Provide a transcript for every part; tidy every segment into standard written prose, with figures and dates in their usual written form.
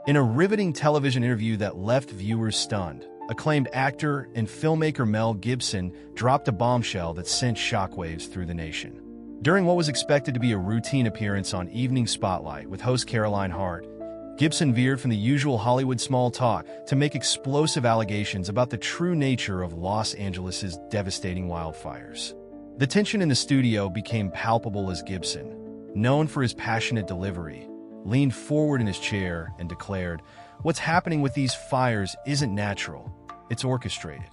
In a riveting television interview that left viewers stunned, acclaimed actor and filmmaker Mel Gibson dropped a bombshell that sent shockwaves through the nation. During what was expected to be a routine appearance on Evening Spotlight with host Caroline Hart, Gibson veered from the usual Hollywood small talk to make explosive allegations about the true nature of Los Angeles' devastating wildfires. The tension in the studio became palpable as Gibson, known for his passionate delivery, leaned forward in his chair and declared, "What's happening with these fires isn't natural, it's orchestrated."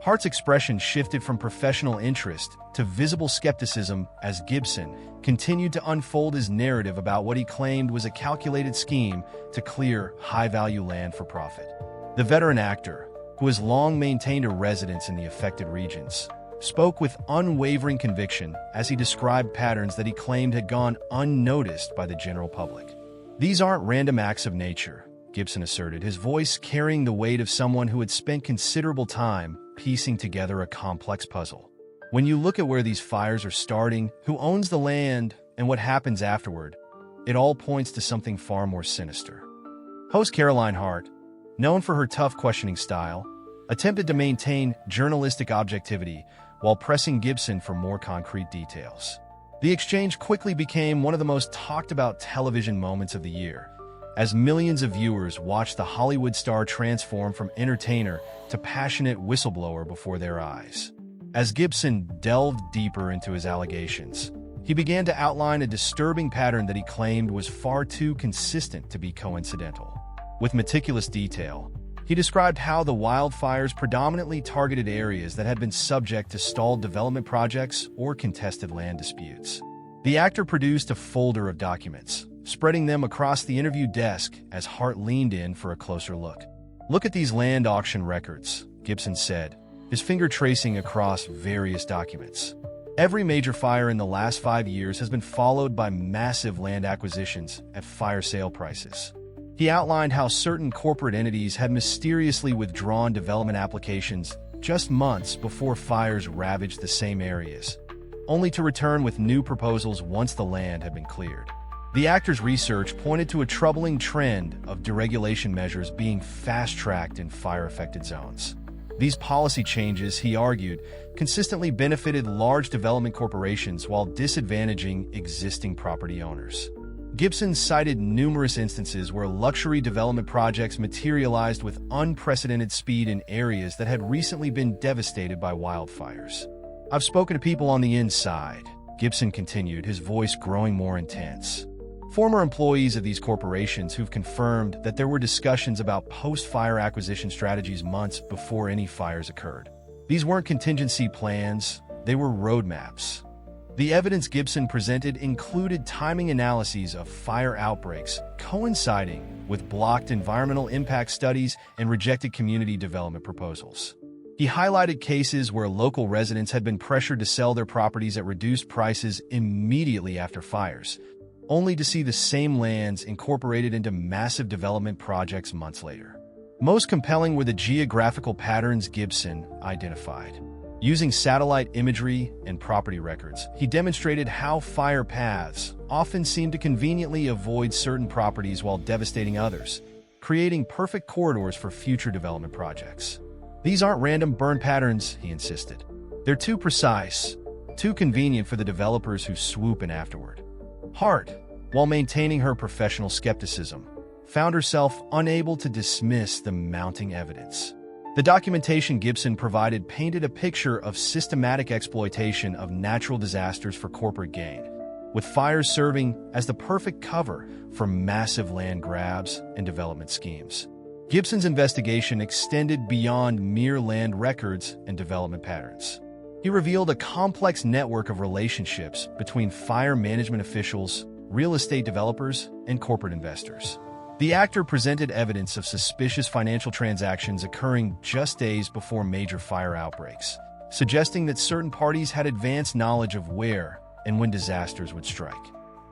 Hart's expression shifted from professional interest to visible skepticism as Gibson continued to unfold his narrative about what he claimed was a calculated scheme to clear high-value land for profit. The veteran actor, who has long maintained a residence in the affected regions, spoke with unwavering conviction as he described patterns that he claimed had gone unnoticed by the general public. "These aren't random acts of nature," Gibson asserted, his voice carrying the weight of someone who had spent considerable time piecing together a complex puzzle. "When you look at where these fires are starting, who owns the land, and what happens afterward, it all points to something far more sinister." Host Caroline Hart, known for her tough questioning style, attempted to maintain journalistic objectivity while pressing Gibson for more concrete details. The exchange quickly became one of the most talked-about television moments of the year, as millions of viewers watched the Hollywood star transform from entertainer to passionate whistleblower before their eyes. As Gibson delved deeper into his allegations, he began to outline a disturbing pattern that he claimed was far too consistent to be coincidental. With meticulous detail, he described how the wildfires predominantly targeted areas that had been subject to stalled development projects or contested land disputes. The actor produced a folder of documents, spreading them across the interview desk as Hart leaned in for a closer look. "Look at these land auction records," Gibson said, his finger tracing across various documents. "Every major fire in the last 5 years has been followed by massive land acquisitions at fire sale prices." He outlined how certain corporate entities had mysteriously withdrawn development applications just months before fires ravaged the same areas, only to return with new proposals once the land had been cleared. The actor's research pointed to a troubling trend of deregulation measures being fast-tracked in fire-affected zones. These policy changes, he argued, consistently benefited large development corporations while disadvantaging existing property owners. Gibson cited numerous instances where luxury development projects materialized with unprecedented speed in areas that had recently been devastated by wildfires. "I've spoken to people on the inside," Gibson continued, his voice growing more intense. "Former employees of these corporations who've confirmed that there were discussions about post-fire acquisition strategies months before any fires occurred. These weren't contingency plans, they were roadmaps." The evidence Gibson presented included timing analyses of fire outbreaks coinciding with blocked environmental impact studies and rejected community development proposals. He highlighted cases where local residents had been pressured to sell their properties at reduced prices immediately after fires, only to see the same lands incorporated into massive development projects months later. Most compelling were the geographical patterns Gibson identified. Using satellite imagery and property records, he demonstrated how fire paths often seem to conveniently avoid certain properties while devastating others, creating perfect corridors for future development projects. "These aren't random burn patterns," he insisted. "They're too precise, too convenient for the developers who swoop in afterward." Hart, while maintaining her professional skepticism, found herself unable to dismiss the mounting evidence. The documentation Gibson provided painted a picture of systematic exploitation of natural disasters for corporate gain, with fires serving as the perfect cover for massive land grabs and development schemes. Gibson's investigation extended beyond mere land records and development patterns. He revealed a complex network of relationships between fire management officials, real estate developers, and corporate investors. The actor presented evidence of suspicious financial transactions occurring just days before major fire outbreaks, suggesting that certain parties had advanced knowledge of where and when disasters would strike.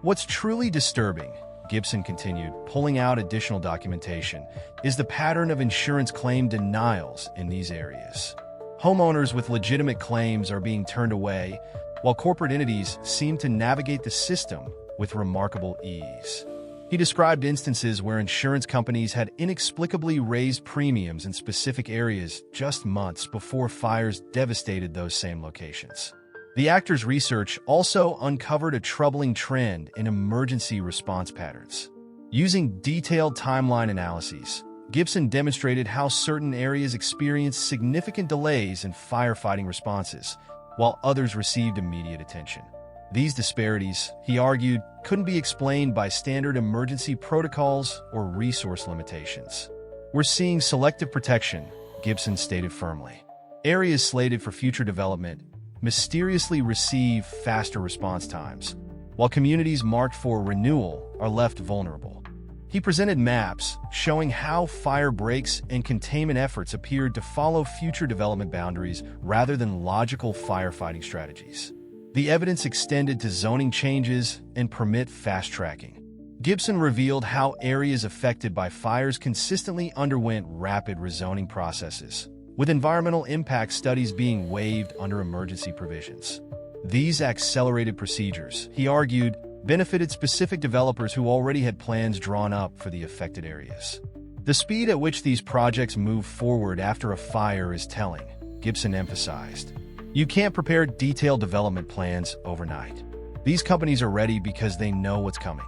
"What's truly disturbing," Gibson continued, pulling out additional documentation, "is the pattern of insurance claim denials in these areas. Homeowners with legitimate claims are being turned away, while corporate entities seem to navigate the system with remarkable ease." He He described instances where insurance companies had inexplicably raised premiums in specific areas just months before fires devastated those same locations. The actor's research also uncovered a troubling trend in emergency response patterns. Using detailed timeline analyses, Gibson demonstrated how certain areas experienced significant delays in firefighting responses, while others received immediate attention. These disparities, he argued, couldn't be explained by standard emergency protocols or resource limitations. "We're seeing selective protection," Gibson stated firmly. Areas slated for future development mysteriously receive faster response times, while communities marked for renewal are left vulnerable. He presented maps showing how fire breaks and containment efforts appeared to follow future development boundaries rather than logical firefighting strategies. The evidence extended to zoning changes and permit fast-tracking. Gibson revealed how areas affected by fires consistently underwent rapid rezoning processes, with environmental impact studies being waived under emergency provisions. These accelerated procedures, he argued, benefited specific developers who already had plans drawn up for the affected areas. The speed at which these projects move forward after a fire is telling, Gibson emphasized. You can't prepare detailed development plans overnight. These companies are ready because they know what's coming.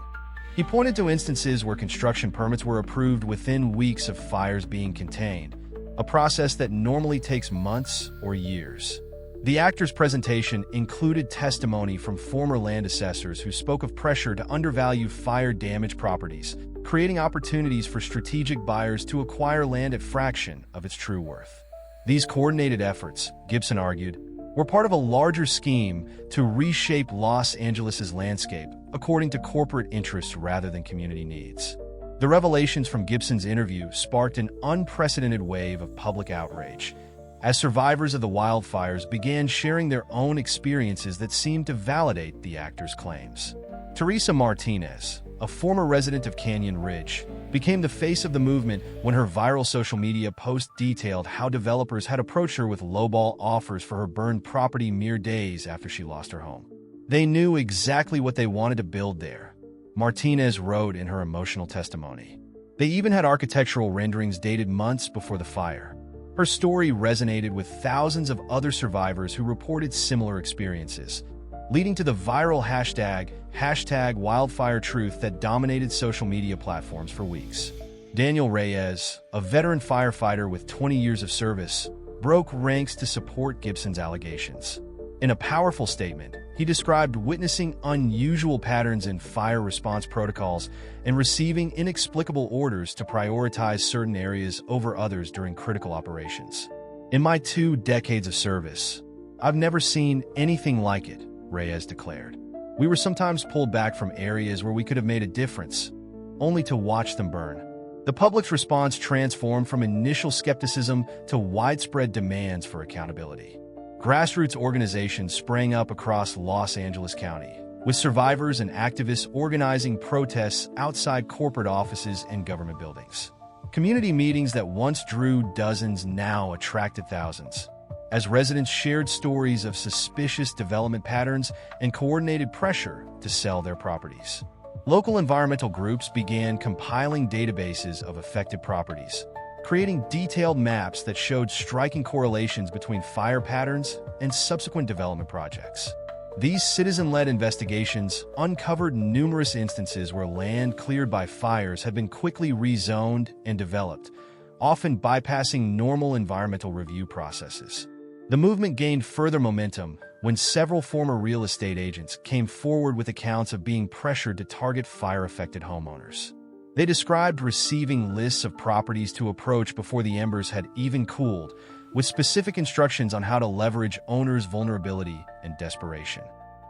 He pointed to instances where construction permits were approved within weeks of fires being contained, a process that normally takes months or years. The actor's presentation included testimony from former land assessors who spoke of pressure to undervalue fire-damaged properties, creating opportunities for strategic buyers to acquire land at fraction of its true worth. These coordinated efforts, Gibson argued, were part of a larger scheme to reshape Los Angeles' landscape according to corporate interests rather than community needs. The revelations from Gibson's interview sparked an unprecedented wave of public outrage, as survivors of the wildfires began sharing their own experiences that seemed to validate the actor's claims. Teresa Martinez, a former resident of Canyon Ridge, became the face of the movement when her viral social media post detailed how developers had approached her with lowball offers for her burned property mere days after she lost her home. They knew exactly what they wanted to build there, Martinez wrote in her emotional testimony. They even had architectural renderings dated months before the fire. Her story resonated with thousands of other survivors who reported similar experiences, leading to the viral hashtag #WildfireTruth that dominated social media platforms for weeks. Daniel Reyes, a veteran firefighter with 20 years of service, broke ranks to support Gibson's allegations. In a powerful statement, he described witnessing unusual patterns in fire response protocols and receiving inexplicable orders to prioritize certain areas over others during critical operations. "In my 2 decades of service, I've never seen anything like it," Reyes declared. "We were sometimes pulled back from areas where we could have made a difference, only to watch them burn." The public's response transformed from initial skepticism to widespread demands for accountability. Grassroots organizations sprang up across Los Angeles County, with survivors and activists organizing protests outside corporate offices and government buildings. Community meetings that once drew dozens now attracted thousands, as residents shared stories of suspicious development patterns and coordinated pressure to sell their properties. Local environmental groups began compiling databases of affected properties, creating detailed maps that showed striking correlations between fire patterns and subsequent development projects. These citizen-led investigations uncovered numerous instances where land cleared by fires had been quickly rezoned and developed, often bypassing normal environmental review processes. The movement gained further momentum when several former real estate agents came forward with accounts of being pressured to target fire-affected homeowners. They described receiving lists of properties to approach before the embers had even cooled, with specific instructions on how to leverage owners' vulnerability and desperation.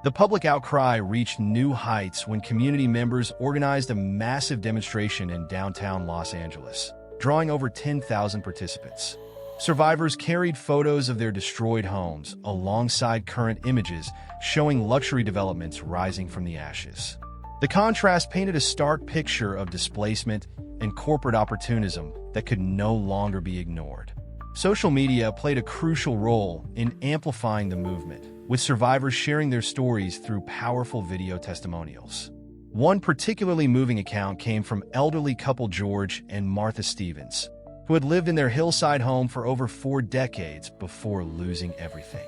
The public outcry reached new heights when community members organized a massive demonstration in downtown Los Angeles, drawing over 10,000 participants. Survivors carried photos of their destroyed homes alongside current images showing luxury developments rising from the ashes. The contrast painted a stark picture of displacement and corporate opportunism that could no longer be ignored. Social media played a crucial role in amplifying the movement, with survivors sharing their stories through powerful video testimonials. One particularly moving account came from elderly couple George and Martha Stevens, who had lived in their hillside home for over 4 decades before losing everything.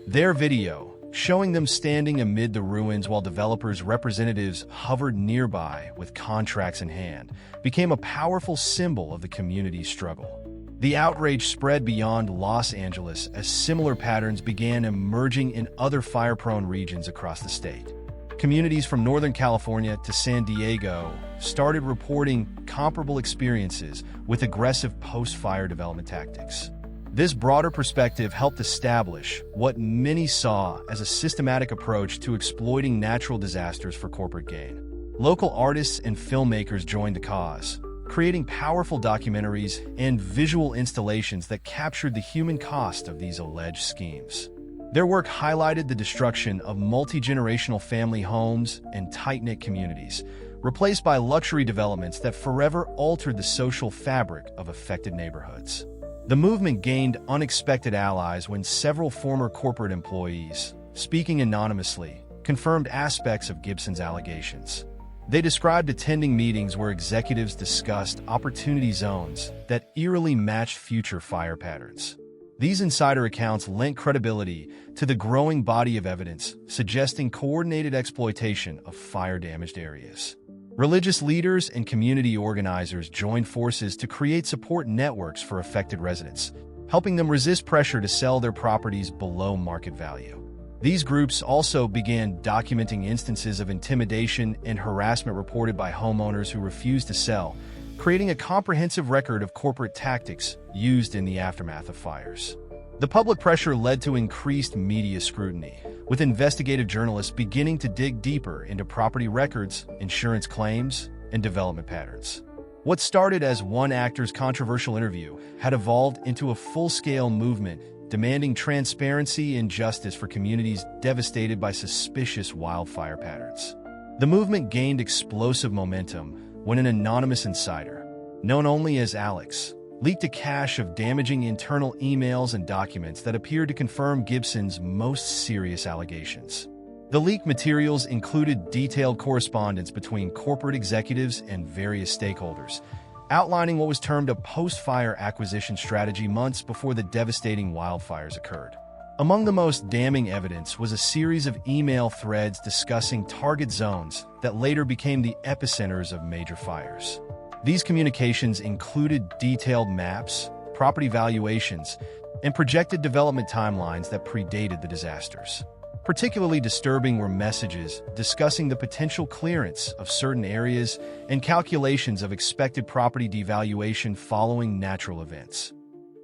Their video, showing them standing amid the ruins while developers' representatives hovered nearby with contracts in hand, became a powerful symbol of the community's struggle. The outrage spread beyond Los Angeles as similar patterns began emerging in other fire-prone regions across the state. Communities from Northern California to San Diego started reporting comparable experiences with aggressive post-fire development tactics. This broader perspective helped establish what many saw as a systematic approach to exploiting natural disasters for corporate gain. Local artists and filmmakers joined the cause, creating powerful documentaries and visual installations that captured the human cost of these alleged schemes. Their work highlighted the destruction of multi-generational family homes and tight-knit communities, replaced by luxury developments that forever altered the social fabric of affected neighborhoods. The movement gained unexpected allies when several former corporate employees, speaking anonymously, confirmed aspects of Gibson's allegations. They described attending meetings where executives discussed opportunity zones that eerily matched future fire patterns. These insider accounts lent credibility to the growing body of evidence, suggesting coordinated exploitation of fire-damaged areas. Religious leaders and community organizers joined forces to create support networks for affected residents, helping them resist pressure to sell their properties below market value. These groups also began documenting instances of intimidation and harassment reported by homeowners who refused to sell, creating a comprehensive record of corporate tactics used in the aftermath of fires. The public pressure led to increased media scrutiny, with investigative journalists beginning to dig deeper into property records, insurance claims, and development patterns. What started as one actor's controversial interview had evolved into a full-scale movement demanding transparency and justice for communities devastated by suspicious wildfire patterns. The movement gained explosive momentum when an anonymous insider, known only as Alex, leaked a cache of damaging internal emails and documents that appeared to confirm Gibson's most serious allegations. The leaked materials included detailed correspondence between corporate executives and various stakeholders, outlining what was termed a post-fire acquisition strategy months before the devastating wildfires occurred. Among the most damning evidence was a series of email threads discussing target zones that later became the epicenters of major fires. These communications included detailed maps, property valuations, and projected development timelines that predated the disasters. Particularly disturbing were messages discussing the potential clearance of certain areas and calculations of expected property devaluation following natural events.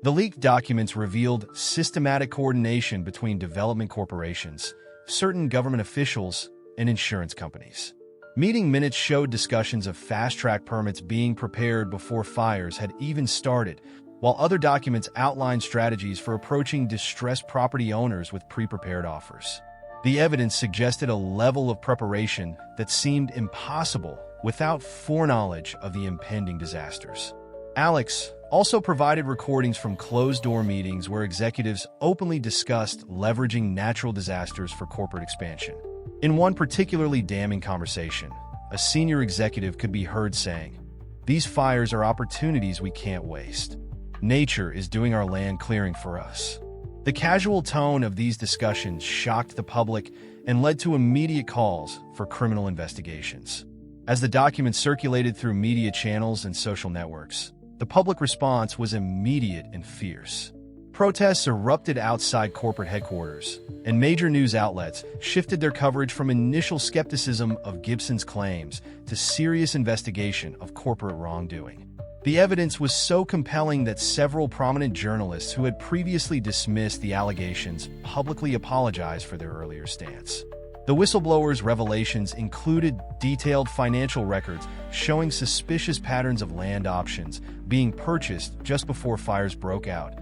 The leaked documents revealed systematic coordination between development corporations, certain government officials, and insurance companies. Meeting minutes showed discussions of fast-track permits being prepared before fires had even started, while other documents outlined strategies for approaching distressed property owners with pre-prepared offers. The evidence suggested a level of preparation that seemed impossible without foreknowledge of the impending disasters. Alex also provided recordings from closed-door meetings where executives openly discussed leveraging natural disasters for corporate expansion. In one particularly damning conversation, a senior executive could be heard saying, "These fires are opportunities we can't waste. Nature is doing our land clearing for us." The casual tone of these discussions shocked the public and led to immediate calls for criminal investigations. As the documents circulated through media channels and social networks, the public response was immediate and fierce. Protests erupted outside corporate headquarters, and major news outlets shifted their coverage from initial skepticism of Gibson's claims to serious investigation of corporate wrongdoing. The evidence was so compelling that several prominent journalists who had previously dismissed the allegations publicly apologized for their earlier stance. The whistleblowers' revelations included detailed financial records showing suspicious patterns of land options being purchased just before fires broke out,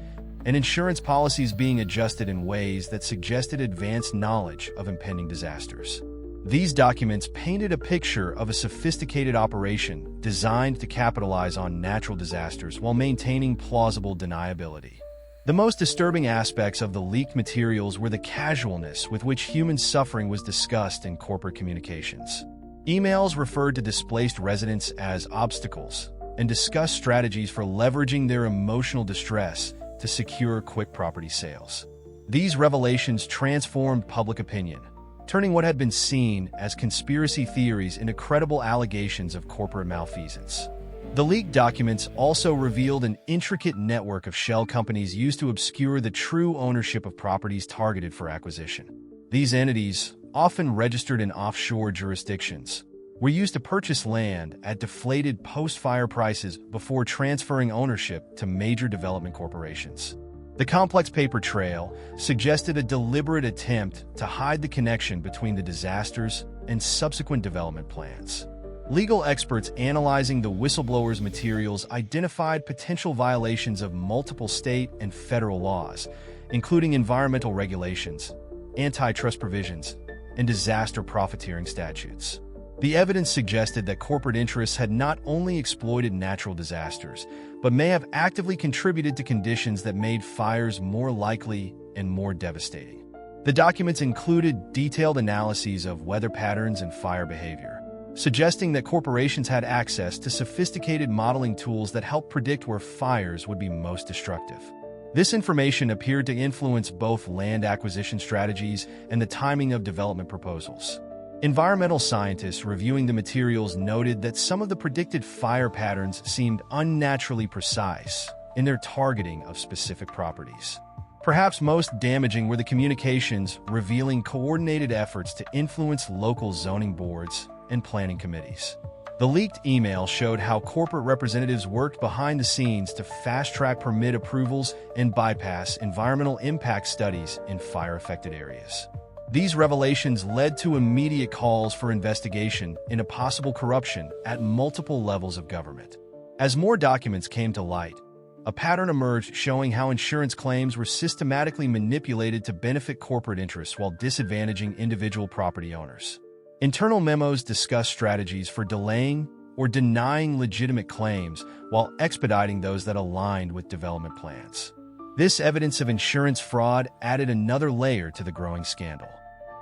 and insurance policies being adjusted in ways that suggested advanced knowledge of impending disasters. These documents painted a picture of a sophisticated operation designed to capitalize on natural disasters while maintaining plausible deniability. The most disturbing aspects of the leaked materials were the casualness with which human suffering was discussed in corporate communications. Emails referred to displaced residents as obstacles and discussed strategies for leveraging their emotional distress to secure quick property sales. These revelations transformed public opinion, turning what had been seen as conspiracy theories into credible allegations of corporate malfeasance. The leaked documents also revealed an intricate network of shell companies used to obscure the true ownership of properties targeted for acquisition. These entities, often registered in offshore jurisdictions, were used to purchase land at deflated post-fire prices before transferring ownership to major development corporations. The complex paper trail suggested a deliberate attempt to hide the connection between the disasters and subsequent development plans. Legal experts analyzing the whistleblowers' materials identified potential violations of multiple state and federal laws, including environmental regulations, antitrust provisions, and disaster profiteering statutes. The evidence suggested that corporate interests had not only exploited natural disasters, but may have actively contributed to conditions that made fires more likely and more devastating. The documents included detailed analyses of weather patterns and fire behavior, suggesting that corporations had access to sophisticated modeling tools that helped predict where fires would be most destructive. This information appeared to influence both land acquisition strategies and the timing of development proposals. Environmental scientists reviewing the materials noted that some of the predicted fire patterns seemed unnaturally precise in their targeting of specific properties. Perhaps most damaging were the communications revealing coordinated efforts to influence local zoning boards and planning committees. The leaked email showed how corporate representatives worked behind the scenes to fast-track permit approvals and bypass environmental impact studies in fire-affected areas. These revelations led to immediate calls for investigation into possible corruption at multiple levels of government. As more documents came to light, a pattern emerged showing how insurance claims were systematically manipulated to benefit corporate interests while disadvantaging individual property owners. Internal memos discussed strategies for delaying or denying legitimate claims while expediting those that aligned with development plans. This evidence of insurance fraud added another layer to the growing scandal.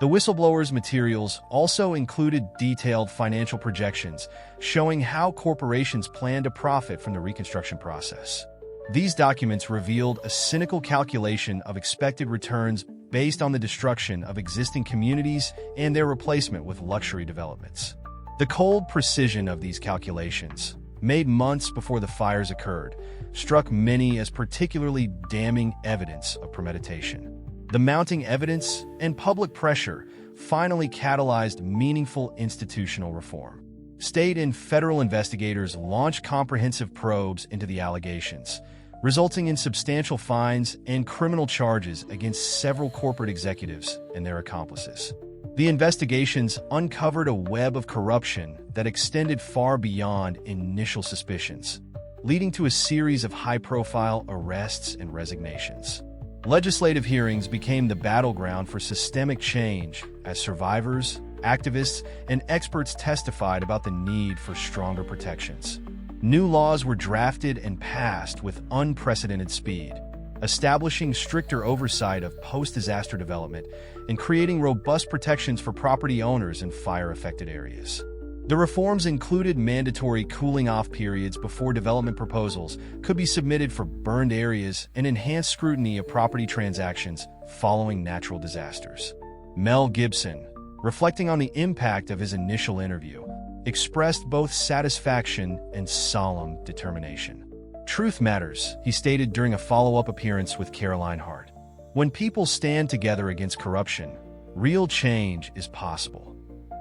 The whistleblowers' materials also included detailed financial projections showing how corporations plan to profit from the reconstruction process. These documents revealed a cynical calculation of expected returns based on the destruction of existing communities and their replacement with luxury developments. The cold precision of these calculations, made months before the fires occurred, struck many as particularly damning evidence of premeditation. The mounting evidence and public pressure finally catalyzed meaningful institutional reform. State and federal investigators launched comprehensive probes into the allegations, resulting in substantial fines and criminal charges against several corporate executives and their accomplices. The investigations uncovered a web of corruption that extended far beyond initial suspicions, leading to a series of high-profile arrests and resignations. Legislative hearings became the battleground for systemic change as survivors, activists, and experts testified about the need for stronger protections. New laws were drafted and passed with unprecedented speed, establishing stricter oversight of post-disaster development and creating robust protections for property owners in fire-affected areas. The reforms included mandatory cooling-off periods before development proposals could be submitted for burned areas and enhanced scrutiny of property transactions following natural disasters. Mel Gibson, reflecting on the impact of his initial interview, expressed both satisfaction and solemn determination. "Truth matters," he stated during a follow-up appearance with Caroline Hart. "When people stand together against corruption, real change is possible."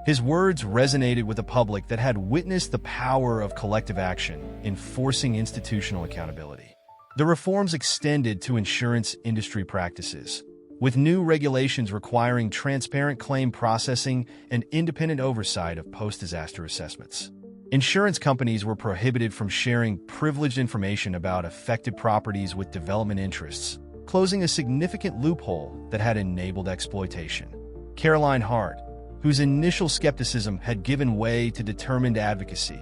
His words resonated with a public that had witnessed the power of collective action in forcing institutional accountability. The reforms extended to insurance industry practices, with new regulations requiring transparent claim processing and independent oversight of post-disaster assessments. Insurance companies were prohibited from sharing privileged information about affected properties with development interests, closing a significant loophole that had enabled exploitation. Caroline Hart, whose initial skepticism had given way to determined advocacy,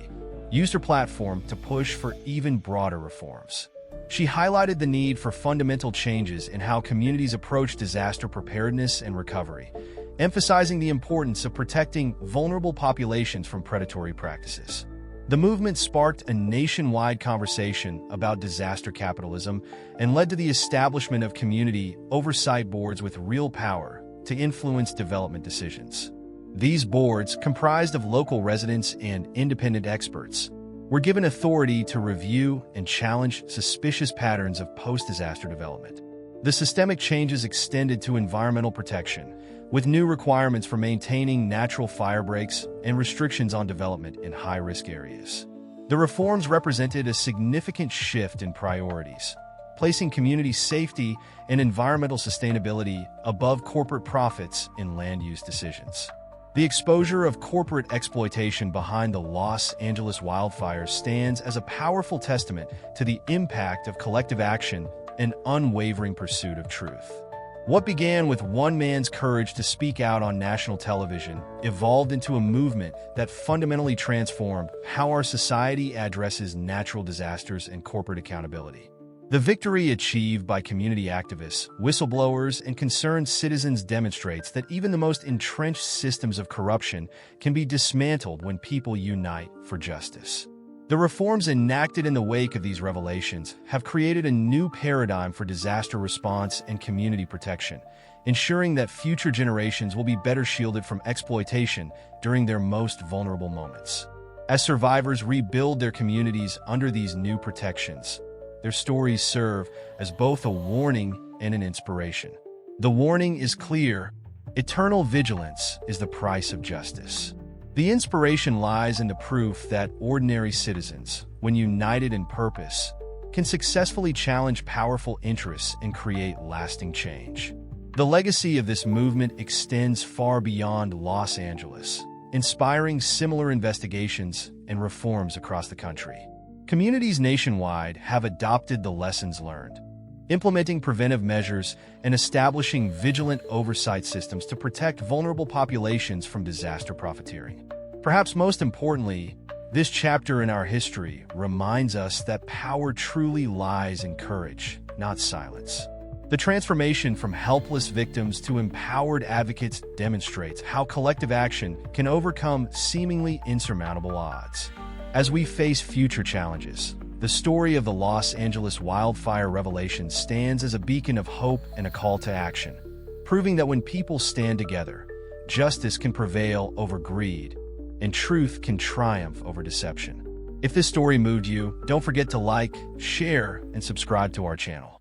used her platform to push for even broader reforms. She highlighted the need for fundamental changes in how communities approach disaster preparedness and recovery, emphasizing the importance of protecting vulnerable populations from predatory practices. The movement sparked a nationwide conversation about disaster capitalism and led to the establishment of community oversight boards with real power to influence development decisions. These boards, comprised of local residents and independent experts, were given authority to review and challenge suspicious patterns of post-disaster development. The systemic changes extended to environmental protection, with new requirements for maintaining natural fire breaks and restrictions on development in high-risk areas. The reforms represented a significant shift in priorities, placing community safety and environmental sustainability above corporate profits in land use decisions. The exposure of corporate exploitation behind the Los Angeles wildfires stands as a powerful testament to the impact of collective action and unwavering pursuit of truth. What began with one man's courage to speak out on national television evolved into a movement that fundamentally transformed how our society addresses natural disasters and corporate accountability. The victory achieved by community activists, whistleblowers, and concerned citizens demonstrates that even the most entrenched systems of corruption can be dismantled when people unite for justice. The reforms enacted in the wake of these revelations have created a new paradigm for disaster response and community protection, ensuring that future generations will be better shielded from exploitation during their most vulnerable moments. As survivors rebuild their communities under these new protections, their stories serve as both a warning and an inspiration. The warning is clear: eternal vigilance is the price of justice. The inspiration lies in the proof that ordinary citizens, when united in purpose, can successfully challenge powerful interests and create lasting change. The legacy of this movement extends far beyond Los Angeles, inspiring similar investigations and reforms across the country. Communities nationwide have adopted the lessons learned, implementing preventive measures and establishing vigilant oversight systems to protect vulnerable populations from disaster profiteering. Perhaps most importantly, this chapter in our history reminds us that power truly lies in courage, not silence. The transformation from helpless victims to empowered advocates demonstrates how collective action can overcome seemingly insurmountable odds. As we face future challenges, the story of the Los Angeles wildfire revelation stands as a beacon of hope and a call to action, proving that when people stand together, justice can prevail over greed, and truth can triumph over deception. If this story moved you, don't forget to like, share, and subscribe to our channel.